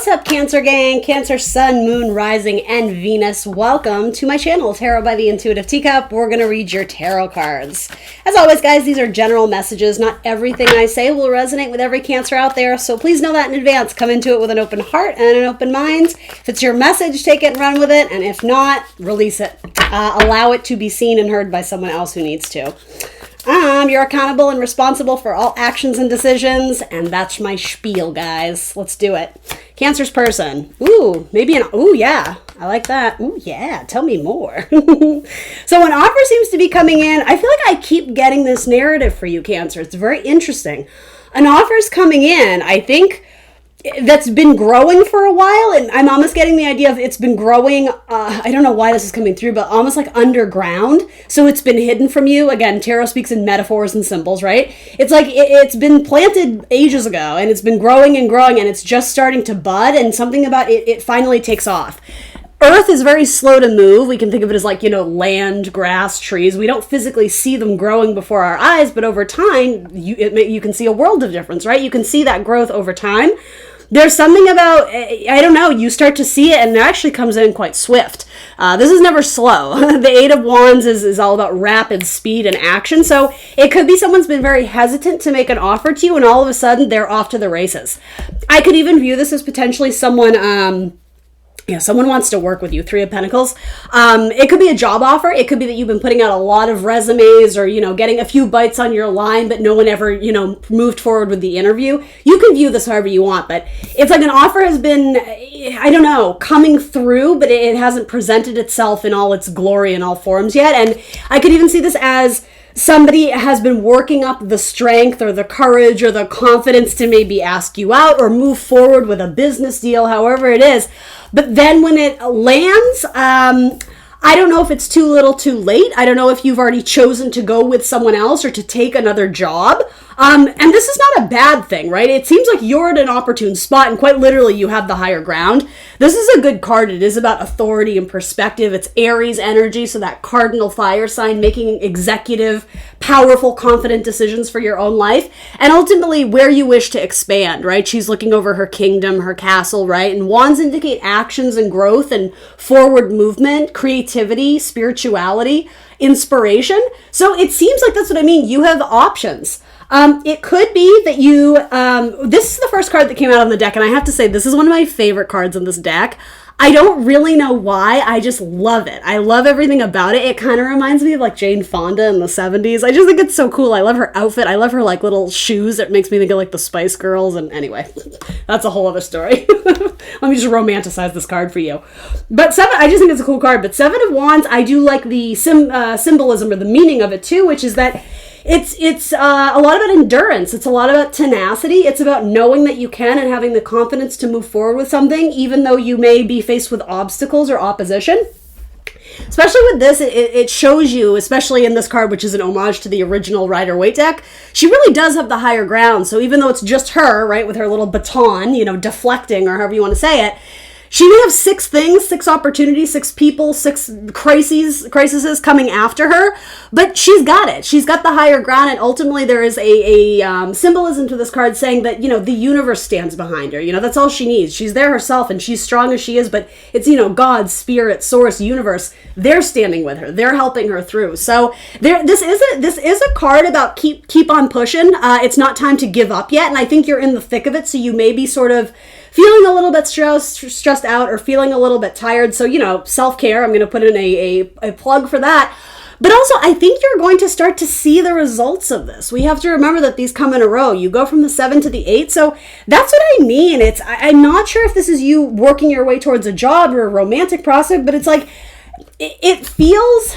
What's up, Cancer gang? Cancer, Sun, Moon, Rising, and Venus. Welcome to my channel, Tarot by the Intuitive Teacup. We're going to read your tarot cards. As always, guys, these are general messages. Not everything I say will resonate with every Cancer out there, so please know that in advance. Come into it with an open heart and an open mind. If it's your message, take it and run with it, and if not, release it. Allow it to be seen and heard by someone else who needs to. You're accountable and responsible for all actions and decisions, and that's my spiel, guys. Let's do it. Cancer's person. Ooh, yeah, I like that. Ooh, yeah, tell me more. So an offer seems to be coming in. I feel like I keep getting this narrative for you, Cancer. It's very interesting. An offer's coming in, I think, that's been growing for a while, and I'm almost getting the idea of it's been growing, I don't know why this is coming through, but almost like underground, so it's been hidden from you. Again, tarot speaks in metaphors and symbols, right? It's like it's been planted ages ago, and it's been growing and growing, and it's just starting to bud, and something about it finally takes off. Earth is very slow to move. We can think of it as like, land, grass, trees. We don't physically see them growing before our eyes, but over time, you can see a world of difference, right? You can see that growth over time. There's something about, I don't know, you start to see it and it actually comes in quite swift. This is never slow. The Eight of Wands is all about rapid speed and action. So it could be someone's been very hesitant to make an offer to you and all of a sudden they're off to the races. I could even view this as potentially someone, someone wants to work with you. Three of Pentacles. It could be a job offer. It could be that you've been putting out a lot of resumes or, getting a few bites on your line, but no one ever, moved forward with the interview. You can view this however you want, but it's like an offer has been, coming through, but it hasn't presented itself in all its glory in all forms yet. And I could even see this as somebody has been working up the strength or the courage or the confidence to maybe ask you out or move forward with a business deal, however it is. But then when it lands, I don't know if it's too little too late. I don't know if you've already chosen to go with someone else or to take another job. And this is not a bad thing, right? It seems like you're at an opportune spot and quite literally you have the higher ground. This is a good card. It is about authority and perspective. It's Aries energy, so that cardinal fire sign, making executive, powerful, confident decisions for your own life and ultimately where you wish to expand, right? She's looking over her kingdom, her castle, right? And wands indicate actions and growth and forward movement, creativity, spirituality, inspiration. So it seems like that's what I mean. You have options. It could be that you, this is the first card that came out on the deck, and I have to say, this is one of my favorite cards in this deck. I don't really know why, I just love it. I love everything about it. It kind of reminds me of like Jane Fonda in the 70s. I just think it's so cool. I love her outfit. I love her like little shoes. It makes me think of like the Spice Girls, and anyway, that's a whole other story. Let me just romanticize this card for you. But I just think it's a cool card, but Seven of Wands, I do like the symbolism or the meaning of it too, which is that it's a lot about endurance. It's a lot about tenacity. It's about knowing that you can and having the confidence to move forward with something, even though you may be faced with obstacles or opposition. Especially with this, it shows you, especially in this card, which is an homage to the original Rider-Waite deck, she really does have the higher ground. So even though it's just her, right, with her little baton, deflecting or however you want to say it, she may have 6 things, 6 opportunities, 6 people, 6 crises coming after her, but she's got it. She's got the higher ground, and ultimately there is a symbolism to this card saying that, the universe stands behind her. That's all she needs. She's there herself, and she's strong as she is, but it's, God, spirit, source, universe, they're standing with her. They're helping her through. So this is a card about keep on pushing. It's not time to give up yet, and I think you're in the thick of it, so you may be sort of feeling a little bit stressed out or feeling a little bit tired. So, self-care, I'm going to put in a plug for that. But also, I think you're going to start to see the results of this. We have to remember that these come in a row. You go from the 7 to the 8. So that's what I mean. I'm not sure if this is you working your way towards a job or a romantic prospect, but it's like, it feels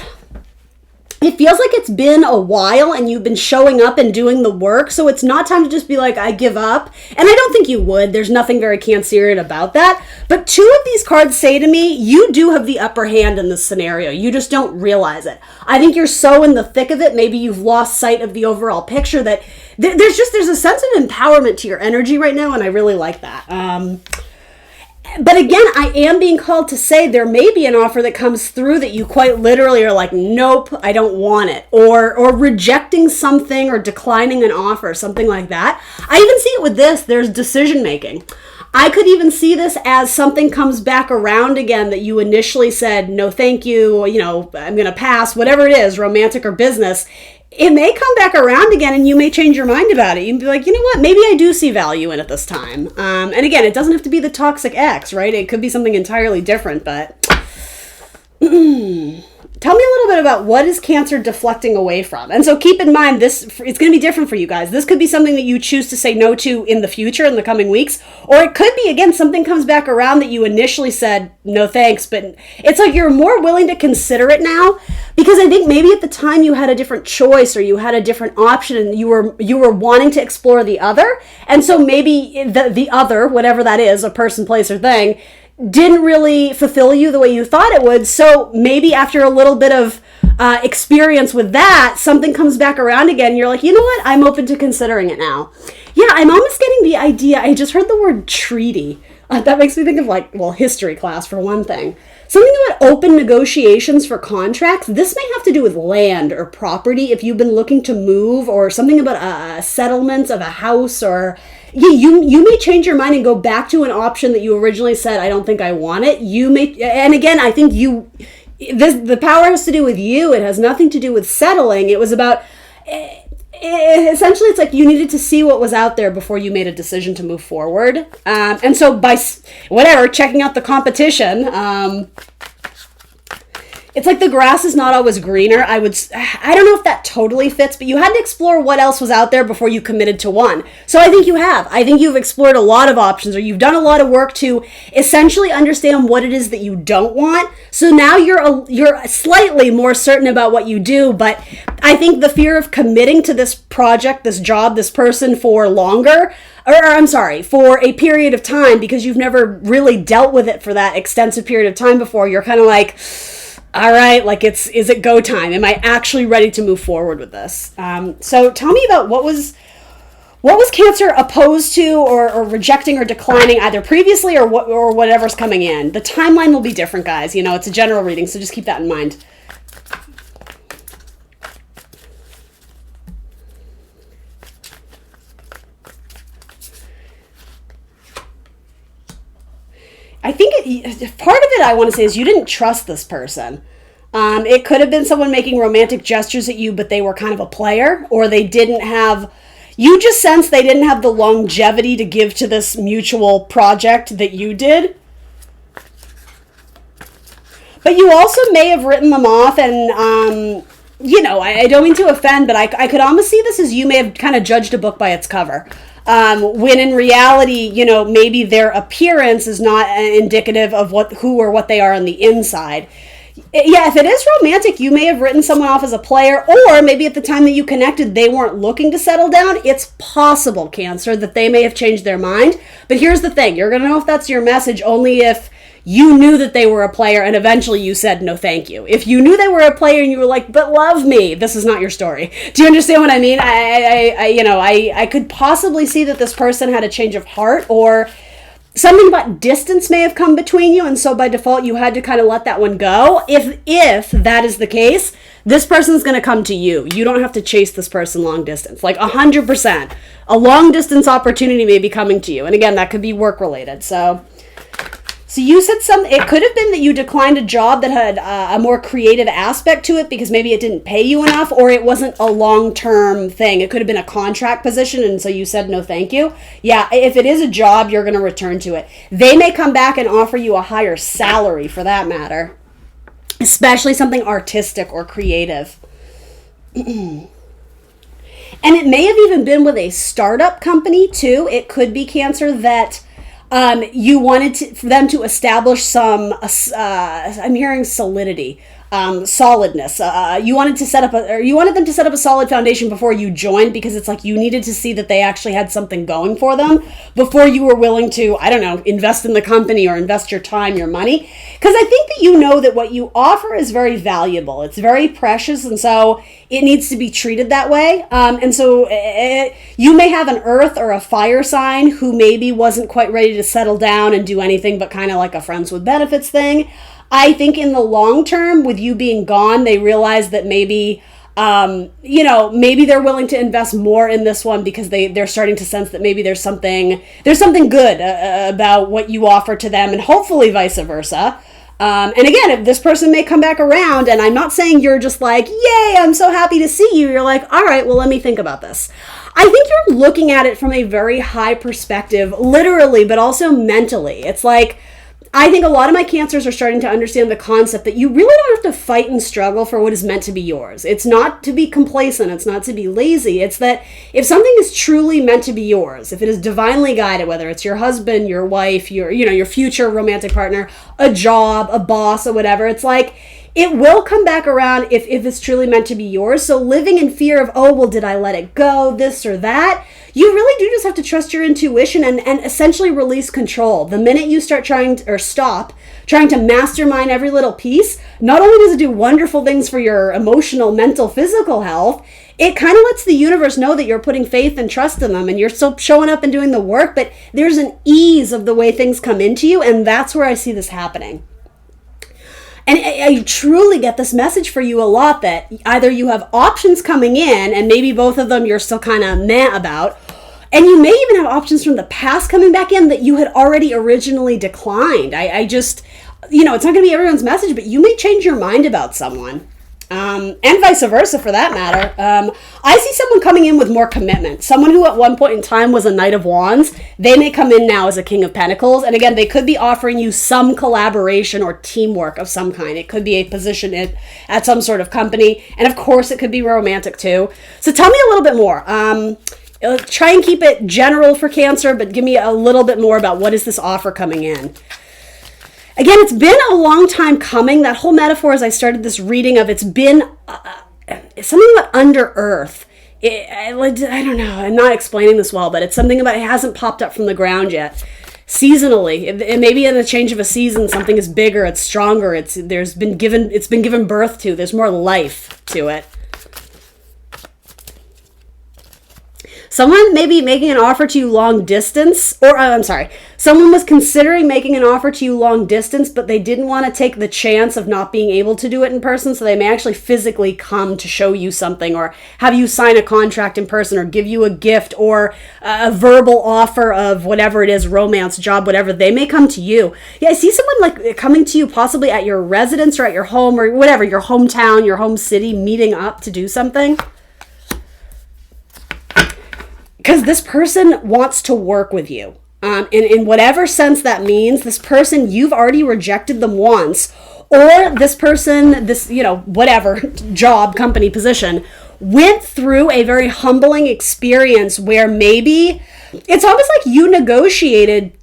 like it's been a while and you've been showing up and doing the work. So it's not time to just be like, I give up. And I don't think you would. There's nothing very Cancerian about that. But 2 of these cards say to me, you do have the upper hand in this scenario. You just don't realize it. I think you're so in the thick of it. Maybe you've lost sight of the overall picture that there's a sense of empowerment to your energy right now. And I really like that. But again, I am being called to say there may be an offer that comes through that you quite literally are like, nope, I don't want it. Or rejecting something or declining an offer, something like that. I even see it with this. There's decision making. I could even see this as something comes back around again that you initially said, no, thank you, I'm going to pass, whatever it is, romantic or business. It may come back around again and you may change your mind about it. You can be like, you know what, maybe I do see value in it this time. And again, it doesn't have to be the toxic ex, right? It could be something entirely different, but tell me a little bit about what is Cancer deflecting away from. And so keep in mind, it's going to be different for you guys. This could be something that you choose to say no to in the future, in the coming weeks. Or it could be, again, something comes back around that you initially said, no thanks. But it's like you're more willing to consider it now. Because I think maybe at the time you had a different choice or you had a different option and you were wanting to explore the other. And so maybe the other, whatever that is, a person, place, or thing, didn't really fulfill you the way you thought it would. So maybe after a little bit of experience with that, something comes back around again. You're like, you know what? I'm open to considering it now. Yeah, I'm almost getting the idea. I just heard the word treaty. That makes me think of history class for one thing. Something about open negotiations for contracts. This may have to do with land or property if you've been looking to move, or something about a settlement of a house, or you may change your mind and go back to an option that you originally said, I don't think I want it. You may, and again, I think the power has to do with you. It has nothing to do with settling. It was about, essentially, it's like you needed to see what was out there before you made a decision to move forward. And so by checking out the competition, it's like the grass is not always greener. I don't know if that totally fits, but you had to explore what else was out there before you committed to one. So I think you have. I think you've explored a lot of options, or you've done a lot of work to essentially understand what it is that you don't want. So now you're slightly more certain about what you do, but I think the fear of committing to this project, this job, this person for longer, for a period of time, because you've never really dealt with it for that extensive period of time before, you're kind of like, all right, is it go time? Am I actually ready to move forward with this? So tell me about what was Cancer opposed to or rejecting or declining either previously or whatever's coming in. The timeline will be different, guys. It's a general reading, so just keep that in mind. I think part of it, I want to say, is you didn't trust this person. It could have been someone making romantic gestures at you, but they were kind of a player, or you just sensed they didn't have the longevity to give to this mutual project that you did. But you also may have written them off, and, I don't mean to offend, but I could almost see this as you may have kind of judged a book by its cover. When in reality, maybe their appearance is not indicative of who or what they are on the inside. Yeah, if it is romantic, you may have written someone off as a player, or maybe at the time that you connected, they weren't looking to settle down. It's possible, Cancer, that they may have changed their mind. But here's the thing. You're going to know if that's your message only if you knew that they were a player and eventually you said no thank you. If you knew they were a player and you were like, but love me, this is not your story. Do you understand what I mean? I could possibly see that this person had a change of heart, or something about distance may have come between you, and so by default you had to kind of let that one go. If that is the case, this person's going to come to you. You don't have to chase this person long distance. 100%. A long distance opportunity may be coming to you. And again, that could be work related. So you said it could have been that you declined a job that had a more creative aspect to it because maybe it didn't pay you enough, or it wasn't a long-term thing. It could have been a contract position, and so you said no thank you. Yeah, if it is a job, you're going to return to it. They may come back and offer you a higher salary, for that matter, especially something artistic or creative. And it may have even been with a startup company, too. It could be, Cancer, that you wanted for them to establish some, I'm hearing solidity, solidness. You wanted them to set up a solid foundation before you joined, because it's like you needed to see that they actually had something going for them before you were willing to, invest in the company or invest your time, your money. Because I think that you know that what you offer is very valuable. It's very precious, and so it needs to be treated that way. And so you may have an earth or a fire sign who maybe wasn't quite ready to settle down and do anything but kind of like a friends with benefits thing. I think in the long term, with you being gone, they realized that maybe Maybe they're willing to invest more in this one because they're starting to sense that maybe there's something good about what you offer to them, and hopefully vice versa. And again, if this person may come back around, and I'm not saying you're just like, yay, I'm so happy to see you. You're like, all right, well, let me think about this. I think you're looking at it from a very high perspective, literally, but also mentally. It's like, I think a lot of my Cancers are starting to understand the concept that you really don't have to fight and struggle for what is meant to be yours. It's not to be complacent. It's not to be lazy. It's that if something is truly meant to be yours, if it is divinely guided, whether it's your husband, your wife, your future romantic partner, a job, a boss, or whatever, it's like, it will come back around if it's truly meant to be yours. So living in fear of, oh, well, did I let it go, this or that? You really do just have to trust your intuition and essentially release control. The minute you stop trying to mastermind every little piece, not only does it do wonderful things for your emotional, mental, physical health, it kind of lets the universe know that you're putting faith and trust in them and you're still showing up and doing the work, but there's an ease of the way things come into you, and that's where I see this happening. And I truly get this message for you a lot, that either you have options coming in and maybe both of them you're still kind of meh about, and you may even have options from the past coming back in that you had already originally declined. I just, it's not going to be everyone's message, but you may change your mind about someone. And vice versa for that matter. I see someone coming in with more commitment. Someone who at one point in time was a Knight of Wands, they may come in now as a King of Pentacles. And again, they could be offering you some collaboration or teamwork of some kind. It could be a position at some sort of company. And of course, it could be romantic too. So tell me a little bit more. Try and keep it general for Cancer, but give me a little bit more about what is this offer coming in. Again, it's been a long time coming. That whole metaphor as I started this reading of it's been something about under earth. I don't know. I'm not explaining this well, but it's something about it hasn't popped up from the ground yet. Seasonally, it maybe in the change of a season, something is bigger, it's stronger, it's been given birth to. There's more life to it. Someone may be making an offer to you long distance, or someone was considering making an offer to you long distance, but they didn't want to take the chance of not being able to do it in person, so they may actually physically come to show you something, or have you sign a contract in person, or give you a gift, or a verbal offer of whatever it is, romance, job, whatever. They may come to you. Yeah, I see someone like coming to you possibly at your residence or at your home or whatever, your hometown, your home city, meeting up to do something. Because this person wants to work with you. And in whatever sense that means, this person, you've already rejected them once. Or this person, whatever, job, company, position, went through a very humbling experience where maybe it's almost like you negotiated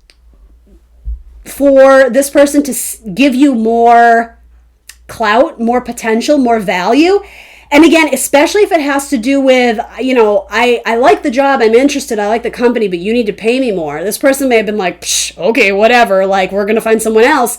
for this person to give you more clout, more potential, more value. And again, especially if it has to do with, I like the job, I'm interested, I like the company, but you need to pay me more. This person may have been like, okay, whatever, like, we're going to find someone else.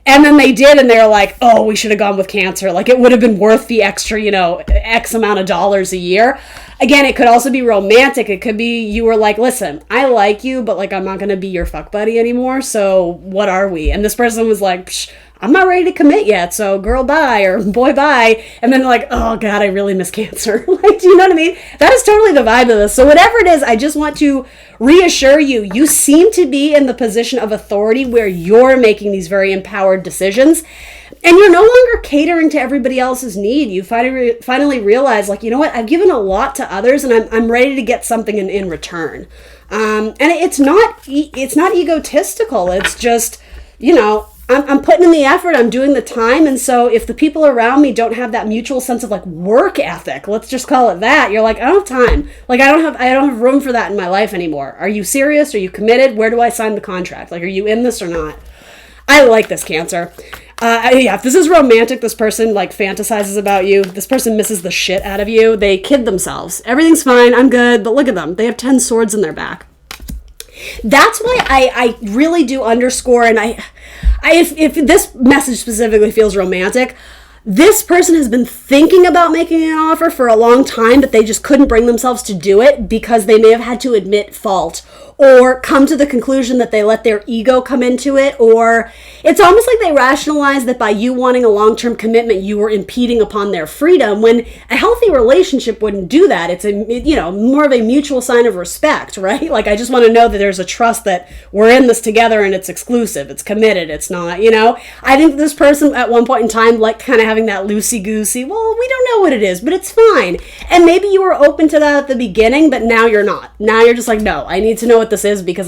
And then they did, and they're like, oh, we should have gone with Cancer. Like, it would have been worth the extra, X amount of dollars a year. Again, it could also be romantic. It could be you were like, listen, I like you, but like, I'm not going to be your fuck buddy anymore. So what are we? And this person was like, I'm not ready to commit yet, so girl bye or boy bye. And then they're like, oh God, I really miss Cancer. Like, do you know what I mean? That is totally the vibe of this. So whatever it is, I just want to reassure you, you seem to be in the position of authority where you're making these very empowered decisions. And you're no longer catering to everybody else's need. You finally realize, like, you know what? I've given a lot to others, and I'm ready to get something in return. And it's not egotistical. It's just, I'm putting in the effort, I'm doing the time, and so if the people around me don't have that mutual sense of like work ethic, let's just call it that, you're like, I don't have time. Like, I don't have room for that in my life anymore. Are you serious? Are you committed? Where do I sign the contract? Like, are you in this or not? I like this, Cancer. If this is romantic, this person like fantasizes about you. This person misses the shit out of you. They kid themselves. Everything's fine. I'm good. But look at them. They have 10 swords in their back. That's why I really do underscore, and if this message specifically feels romantic, This person has been thinking about making an offer for a long time, but they just couldn't bring themselves to do it because they may have had to admit fault or come to the conclusion that they let their ego come into it, or it's almost like they rationalize that by you wanting a long-term commitment, you were impeding upon their freedom, when a healthy relationship wouldn't do that. It's more of a mutual sign of respect, right? Like, I just want to know that there's a trust that we're in this together and it's exclusive, it's committed, it's not, I think this person at one point in time, like, kind of having that loosey-goosey, well, we don't know what it is, but it's fine. And maybe you were open to that at the beginning, but now you're not. Now you're just like, no, I need to know what this is, because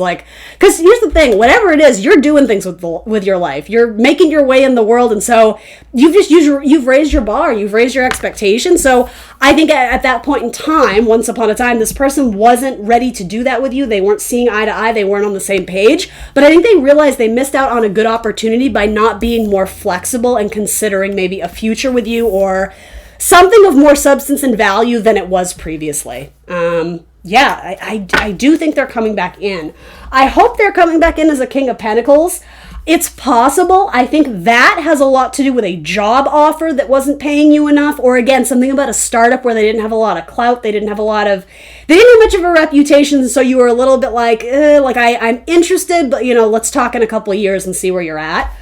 here's the thing, whatever it is, you're doing things with your life, you're making your way in the world, and so you've raised your bar, you've raised your expectations. So I think at that point in time, once upon a time, this person wasn't ready to do that with you. They weren't seeing eye to eye, they weren't on the same page, but I think they realized they missed out on a good opportunity by not being more flexible and considering maybe a future with you, or something of more substance and value than it was previously. I do think they're coming back in. I hope they're coming back in as a King of Pentacles. It's possible. I think that has a lot to do with a job offer that wasn't paying you enough, or again, something about a startup where they didn't have a lot of clout, they didn't have much of a reputation, so you were a little bit like, I'm interested, but let's talk in a couple of years and see where you're at.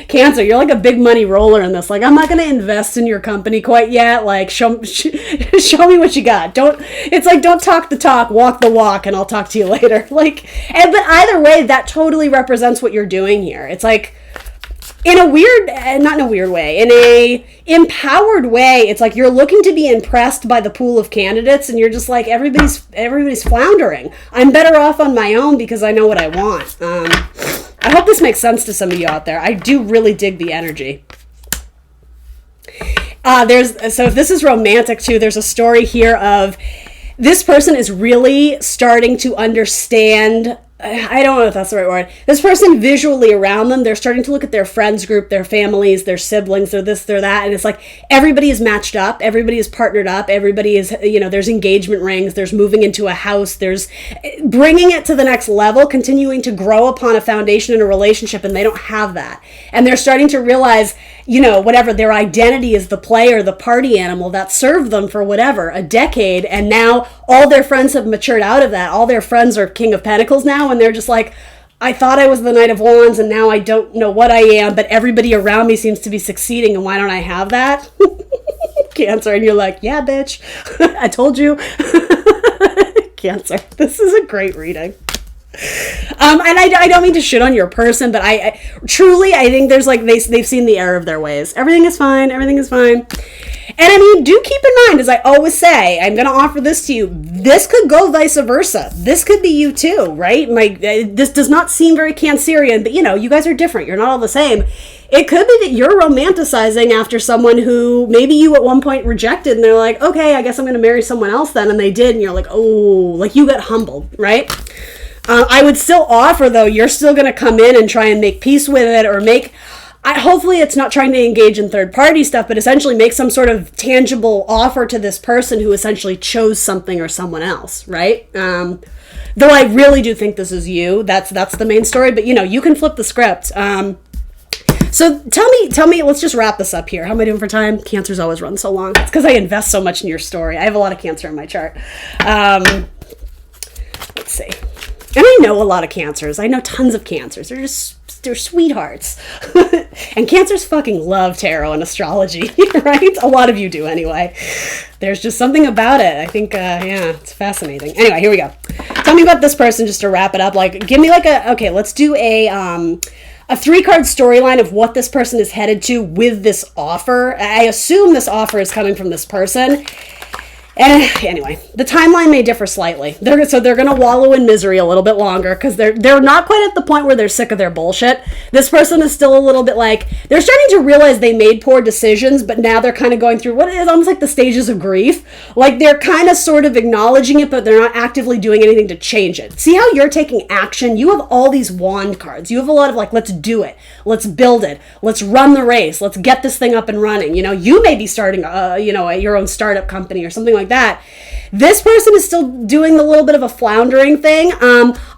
Cancer, you're like a big money roller in this. Like, I'm not going to invest in your company quite yet. Like, show me what you got. Don't talk the talk, walk the walk, and I'll talk to you later. But either way, that totally represents what you're doing here. It's like, in a weird, not in a weird way, in a empowered way, it's like you're looking to be impressed by the pool of candidates, and you're just like, everybody's floundering. I'm better off on my own because I know what I want. I hope this makes sense to some of you out there. I do really dig the energy. So if this is romantic too, there's a story here of this person is really starting to understand, I don't know if that's the right word. This person visually around them, they're starting to look at their friends group, their families, their siblings, their this, their that. And it's like everybody is matched up. Everybody is partnered up. Everybody is, there's engagement rings. There's moving into a house. There's bringing it to the next level, continuing to grow upon a foundation in a relationship. And they don't have that. And they're starting to realize, whatever their identity is, the play or the party animal that served them for a decade. And now all their friends have matured out of that. All their friends are King of Pentacles now. And they're just like, I thought I was the Knight of Wands and now I don't know what I am, but everybody around me seems to be succeeding, and why don't I have that? Cancer, and you're like, yeah, bitch, I told you. Cancer, this is a great reading. And I don't mean to shit on your person, but I truly think there's they've seen the error of their ways. Everything is fine. And do keep in mind, as I always say, I'm going to offer this to you. This could go vice versa. This could be you too, right? This does not seem very Cancerian, but you guys are different. You're not all the same. It could be that you're romanticizing after someone who maybe you at one point rejected, and they're like, okay, I guess I'm going to marry someone else then. And they did. And you're like, oh, like you got humbled, right? I would still offer, though, you're still going to come in and try and make peace with it, or hopefully it's not trying to engage in third-party stuff, but essentially make some sort of tangible offer to this person who essentially chose something or someone else, right? Though I really do think this is you. That's the main story, but you can flip the script. So tell me, let's just wrap this up here. How am I doing for time? Cancers always run so long. It's because I invest so much in your story. I have a lot of Cancer in my chart. Let's see. And I know a lot of Cancers. I know tons of Cancers. They're sweethearts. And Cancers fucking love tarot and astrology, right? A lot of you do anyway. There's just something about it. I think, it's fascinating. Anyway, here we go. Tell me about this person just to wrap it up. Give me let's do a 3-card storyline of what this person is headed to with this offer. I assume this offer is coming from this person. And anyway, the timeline may differ slightly. They're going to wallow in misery a little bit longer because they're not quite at the point where they're sick of their bullshit. This person is still a little bit they're starting to realize they made poor decisions, but now they're kind of going through what is almost like the stages of grief. They're kind of sort of acknowledging it, but they're not actively doing anything to change it. See how you're taking action? You have all these wand cards. You have a lot of let's do it. Let's build it. Let's run the race. Let's get this thing up and running. You may be starting, your own startup company or something like that. This person is still doing a little bit of a floundering thing.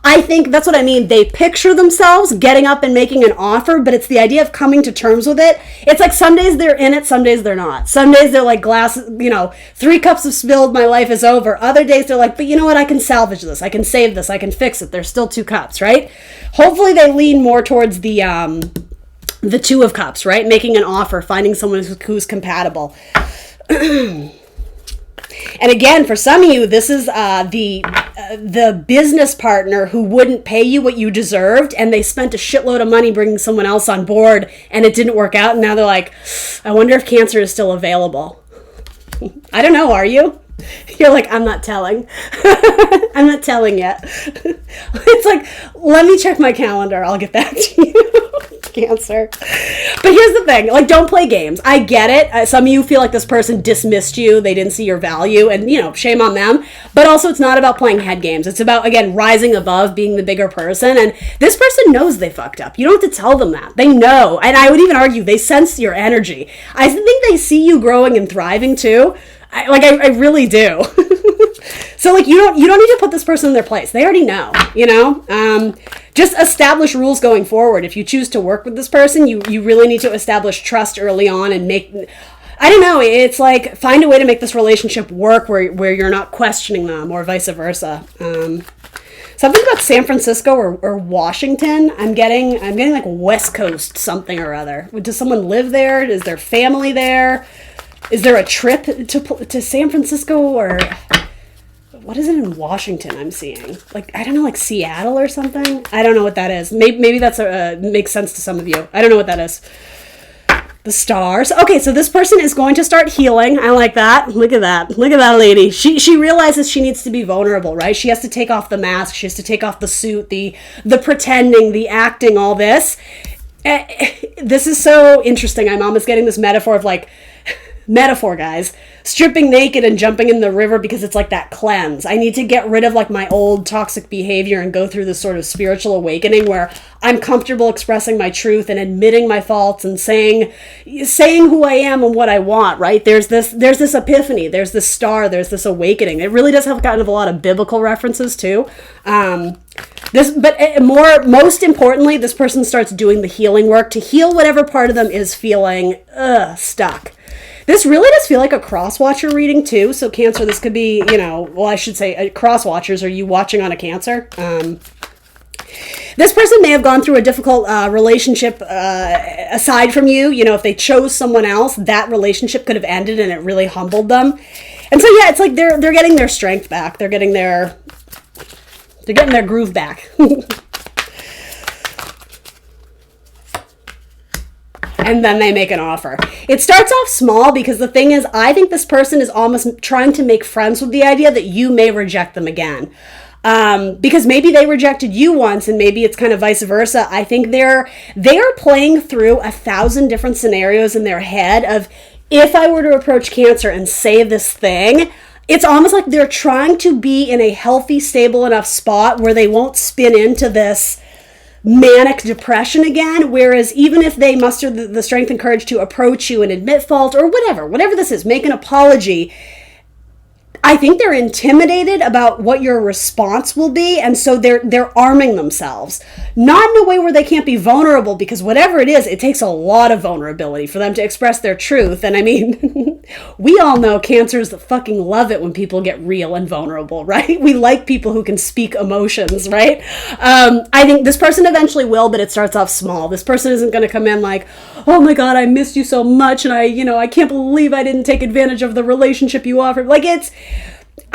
I think that's what I mean. They picture themselves getting up and making an offer, but it's the idea of coming to terms with it. It's like some days they're in it, some days they're not. Some days they're like, glass, 3 cups of spilled, my life is over. Other days they're like, but you know what? I can salvage this. I can save this. I can fix it. There's still 2 cups, right? Hopefully they lean more towards the 2 of cups, right? Making an offer, finding someone who's compatible. And again, for some of you, this is the business partner who wouldn't pay you what you deserved, and they spent a shitload of money bringing someone else on board, and it didn't work out, and now they're like, I wonder if Cancer is still available. I don't know, are you? You're like, I'm not telling. I'm not telling yet. It's like, let me check my calendar. I'll get back to you. Cancer. But here's the thing, like, don't play games. I get it. Some of you feel like this person dismissed you. They didn't see your value, and, shame on them. But also, it's not about playing head games. It's about, again, rising above, being the bigger person. And this person knows they fucked up. You don't have to tell them that. They know. And I would even argue they sense your energy. I think they see you growing and thriving too. I really do. So, like, you don't need to put this person in their place. They already know, just establish rules going forward. If you choose to work with this person, you really need to establish trust early on and I don't know, it's like, find a way to make this relationship work where you're not questioning them, or vice versa. Something about San Francisco or Washington. I'm getting like West Coast something or other. Does someone live there? Is there family there? Is there a trip to San Francisco, or what is it in Washington I'm seeing? Like, I don't know, like Seattle or something? I don't know what that is. Maybe that's makes sense to some of you. I don't know what that is. The stars. Okay, so this person is going to start healing. I like that. Look at that. Look at that lady. She realizes she needs to be vulnerable, right? She has to take off the mask. She has to take off the suit, the pretending, the acting, all this. This is so interesting. I'm almost getting this metaphor of like, guys, stripping naked and jumping in the river, because it's like that cleanse. I need to get rid of like my old toxic behavior and go through this sort of spiritual awakening where I'm comfortable expressing my truth and admitting my faults and saying who I am and what I want, right? There's this epiphany, there's this star, there's this awakening. It really does have kind of a lot of biblical references too. Most importantly, this person starts doing the healing work to heal whatever part of them is feeling stuck. This really does feel like a cross-watcher reading, too. So, Cancer, this could be, I should say cross-watchers. Are you watching on a Cancer? This person may have gone through a difficult relationship aside from you. If they chose someone else, that relationship could have ended and it really humbled them. And so, yeah, it's like they're getting their strength back. They're getting their groove back. And then they make an offer. It starts off small, because the thing is, I think this person is almost trying to make friends with the idea that you may reject them again. Because maybe they rejected you once, and maybe it's kind of vice versa. I think they are playing through 1,000 different scenarios in their head of, if I were to approach Cancer and say this thing, it's almost like they're trying to be in a healthy, stable enough spot where they won't spin into this manic depression again, whereas even if they muster the strength and courage to approach you and admit fault or whatever this is, make an apology, I think they're intimidated about what your response will be, and so they're arming themselves. Not in a way where they can't be vulnerable, because whatever it is, it takes a lot of vulnerability for them to express their truth. And I mean, we all know Cancers fucking love it when people get real and vulnerable, right? We like people who can speak emotions, right? I think this person eventually will, but it starts off small. This person isn't going to come in like, oh my God, I missed you so much, and I can't believe I didn't take advantage of the relationship you offered. Like,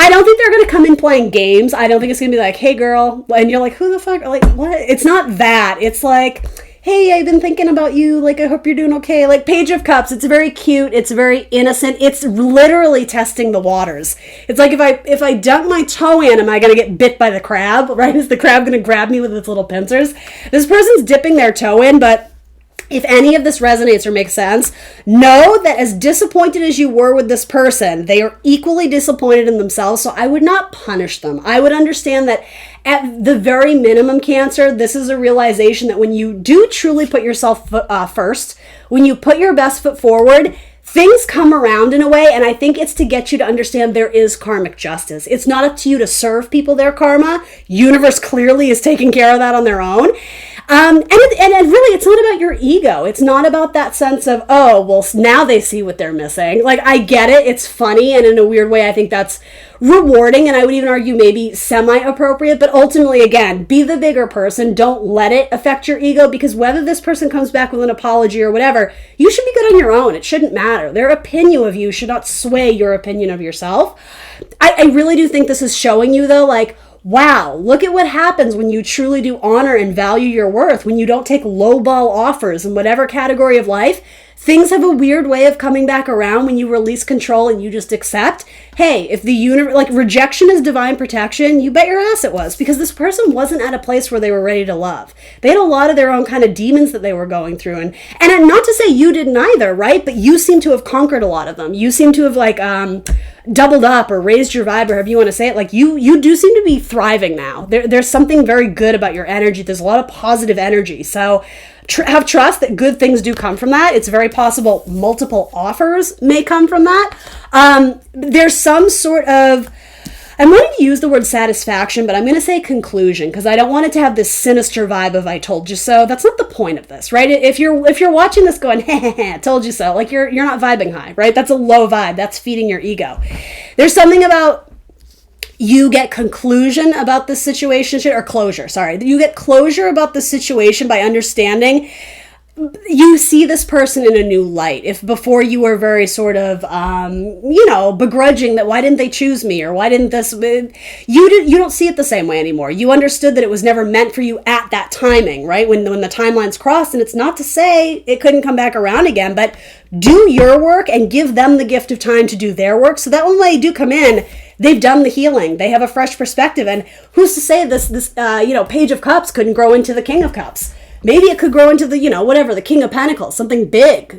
I don't think they're going to come in playing games. I don't think it's going to be like, hey girl, and you're like, who the fuck? Like, what? It's not that. It's like, hey, I've been thinking about you. Like, I hope you're doing okay. Like, Page of Cups. It's very cute. It's very innocent. It's literally testing the waters. It's like, if I dunk my toe in, am I going to get bit by the crab? Right? Is the crab going to grab me with its little pincers? This person's dipping their toe in, but if any of this resonates or makes sense, know that as disappointed as you were with this person, they are equally disappointed in themselves, so I would not punish them. I would understand that at the very minimum, Cancer, this is a realization that when you do truly put yourself first, when you put your best foot forward, things come around in a way, and I think it's to get you to understand there is karmic justice. It's not up to you to serve people their karma. Universe clearly is taking care of that on their own. And really, it's not about your ego. It's not about that sense of, oh, well, now they see what they're missing. Like, I get it. It's funny. And in a weird way, I think that's rewarding. And I would even argue maybe semi-appropriate. But ultimately, again, be the bigger person. Don't let it affect your ego, because whether this person comes back with an apology or whatever, you should be good on your own. It shouldn't matter. Their opinion of you should not sway your opinion of yourself. I really do think this is showing you, though, like, wow, look at what happens when you truly do honor and value your worth, when you don't take lowball offers in whatever category of life. Things have a weird way of coming back around when you release control and you just accept. Hey, if the universe, like, rejection is divine protection, you bet your ass it was, because this person wasn't at a place where they were ready to love. They had a lot of their own kind of demons that they were going through. And not to say you didn't either, right? But you seem to have conquered a lot of them. You seem to have, like, doubled up or raised your vibe, or however you want to say it. Like, you do seem to be thriving now. There's something very good about your energy. There's a lot of positive energy. So have trust that good things do come from that. It's very possible multiple offers may come from that. There's some sort of, I'm wanting to use the word satisfaction, but I'm going to say conclusion, because I don't want it to have this sinister vibe of "I told you so." That's not the point of this, right? If you're watching this going, "Heh, told you so," like you're not vibing high, right? That's a low vibe. That's feeding your ego. There's something about, you get conclusion about this situation, or closure, sorry. You get closure about the situation by understanding you see this person in a new light. If before you were very sort of, begrudging that, why didn't they choose me? Or why didn't this, you don't see it the same way anymore. You understood that it was never meant for you at that timing, right? When the timelines crossed, and it's not to say it couldn't come back around again, but do your work and give them the gift of time to do their work, so that when they do come in, they've done the healing. They have a fresh perspective. And who's to say this Page of Cups couldn't grow into the King of Cups? Maybe it could grow into the, the King of Pentacles, something big,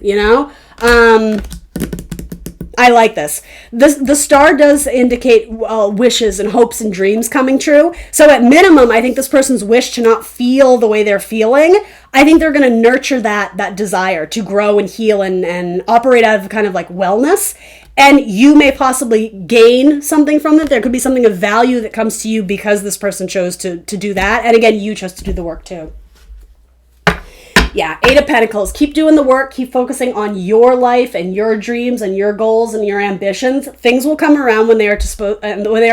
I like this. The star does indicate wishes and hopes and dreams coming true. So at minimum, I think this person's wish to not feel the way they're feeling, I think they're going to nurture that desire to grow and heal and operate out of kind of like wellness. And you may possibly gain something from it. There could be something of value that comes to you because this person chose to do that. And again, you chose to do the work too. Yeah, Eight of Pentacles. Keep doing the work. Keep focusing on your life and your dreams and your goals and your ambitions. Things will come around when they are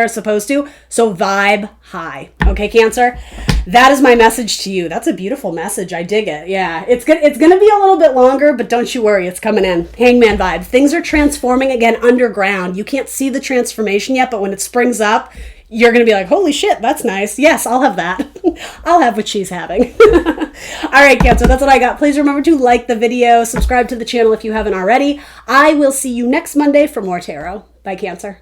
supposed to. So vibe high. Okay, Cancer? That is my message to you. That's a beautiful message. I dig it. Yeah, it's going to be a little bit longer, but don't you worry. It's coming in. Hangman vibe. Things are transforming again underground. You can't see the transformation yet, but when it springs up, you're going to be like, holy shit, that's nice. Yes, I'll have that. I'll have what she's having. All right, Cancer, that's what I got. Please remember to like the video, subscribe to the channel if you haven't already. I will see you next Monday for more tarot. Bye, Cancer.